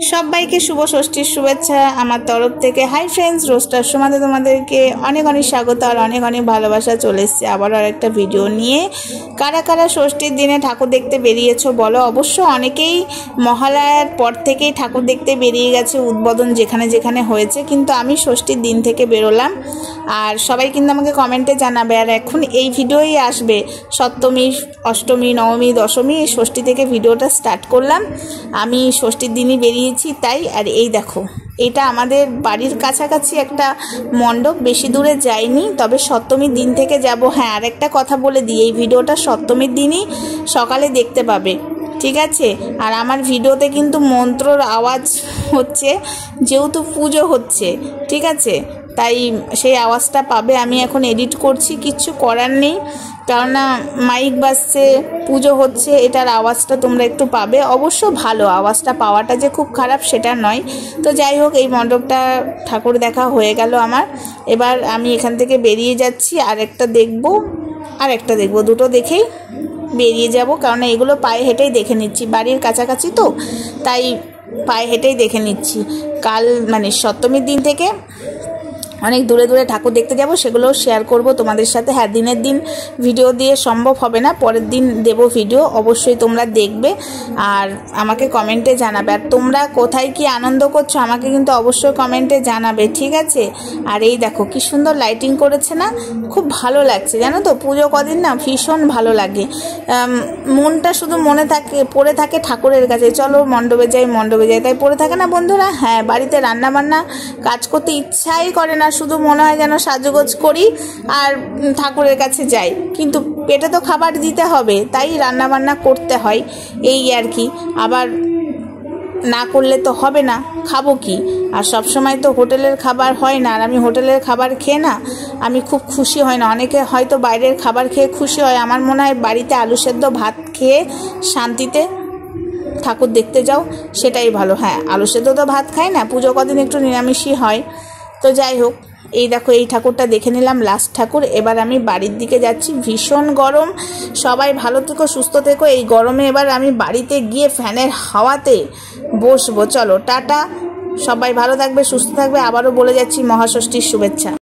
সবাইকে শুভ ষষ্ঠীর শুভেচ্ছা আমার তরফ থেকে। হাই ফ্রেন্ডস, রোস্টার সমাজে তোমাদেরকে অনেক অনেক স্বাগত আর অনেক অনেক ভালোবাসা। চলে এসছে আবার একটা ভিডিও নিয়ে। কারা কারা ষষ্ঠীর দিনে ঠাকুর দেখতে বেরিয়েছো বলো। অবশ্য অনেকেই মহালয়ার পর থেকেই ঠাকুর দেখতে বেরিয়ে গেছে, উদ্বোধন যেখানে যেখানে হয়েছে, কিন্তু আমি ষষ্ঠীর দিন থেকে বেরোলাম। আর সবাই কিন্তু আমাকে কমেন্টে জানাবে। আর এখন এই ভিডিওই আসবে সপ্তমী, অষ্টমী, নবমী, দশমী, এই ষষ্ঠী থেকে ভিডিওটা স্টার্ট করলাম। আমি ষষ্ঠীর দিনই বেরিয়েছি তাই। আর এই দেখো, এটা আমাদের বাড়ির কাছাকাছি একটা মণ্ডপ, বেশি দূরে যাইনি, তবে সপ্তমীর দিন থেকে যাব। হ্যাঁ, আর একটা কথা বলে দিই, এই ভিডিওটা সপ্তমীর দিনই সকালে দেখতে পাবে, ঠিক আছে? আর আমার ভিডিওতে কিন্তু মন্ত্রর আওয়াজ হচ্ছে, যেহেতু পুজো হচ্ছে, ঠিক আছে? তাই সেই আওয়াজটা পাবে। আমি এখন এডিট করছি, কিচ্ছু করার নেই, কেননা মাইক বাজছে, পুজো হচ্ছে, এটার আওয়াজটা তোমরা একটু পাবে। অবশ্য ভালো, আওয়াজটা পাওয়াটা যে খুব খারাপ সেটা নয়। তো যাই হোক, এই মণ্ডপটা ঠাকুর দেখা হয়ে গেল আমার। এবার আমি এখান থেকে বেরিয়ে যাচ্ছি, আর একটা দেখবো, দুটো দেখেই বেরিয়ে যাব, কারণ এগুলো পায়ে হেঁটেই দেখে নিচ্ছি, বাড়ির কাছাকাছি তো, তাই পায়ে হেঁটেই দেখে নিচ্ছি। কাল মানে সপ্তমীর দিন থেকে অনেক দূরে দূরে ঠাকুর দেখতে যাব, সেগুলোও শেয়ার করব তোমাদের সাথে। হ্যাঁ, দিনের দিন ভিডিও দিয়ে সম্ভব হবে না, পরের দিন দেব ভিডিও, অবশ্যই তোমরা দেখবে আর আমাকে কমেন্টে জানাবে। আর তোমরা কোথায় কি আনন্দ করছো আমাকে কিন্তু অবশ্যই কমেন্টে জানাবে, ঠিক আছে? আর এই দেখো কি সুন্দর লাইটিং করেছে না, খুব ভালো লাগছে, জানো তো? পুজো কদিন না ভীষণ ভালো লাগে, মনটা শুধু পড়ে থাকে ঠাকুরের কাছে। চলো মণ্ডপে যাই, তাই পড়ে থাকে না বন্ধুরা? হ্যাঁ, বাড়িতে রান্নাবান্না কাজ করতে ইচ্ছাই করে না, শুধু মনে হয় যেন সাজগোজ করি আর ঠাকুরের কাছে যাই, কিন্তু পেটে তো খাবার দিতে হবে, তাই রান্নাবান্না করতে হয়, এই আর কি। আবার না করলে তো হবে না, খাবো কি? আর সব সময় তো হোটেলের খাবার হয় না, আর আমি হোটেলের খাবার খেয়ে না আমি খুব খুশি হয় না। অনেকে হয়তো বাইরের খাবার খেয়ে খুশি হয়, আমার মনে হয় বাড়িতে আলু সেদ্ধ ভাত খেয়ে শান্তিতে ঠাকুর দেখতে যাও, সেটাই ভালো। হ্যাঁ, আলু সেদ্ধ তো ভাত খাই না, পুজো কদিন একটু নিরামিষই হয়। তো যাই হোক, এই দেখো এই ঠাকুরটা দেখে নিলাম, লাস্ট ঠাকুর। এবার আমি বাড়ির দিকে যাচ্ছি, ভীষণ গরম। সবাই ভালো থেকো, সুস্থ থেকো। এই গরমে এবার আমি বাড়িতে গিয়ে ফ্যানের হাওয়াতে বসবো। চলো টাটা, সবাই ভালো থাকবে, সুস্থ থাকবে। আবারও বলে যাচ্ছি মহাষষ্ঠীর শুভেচ্ছা।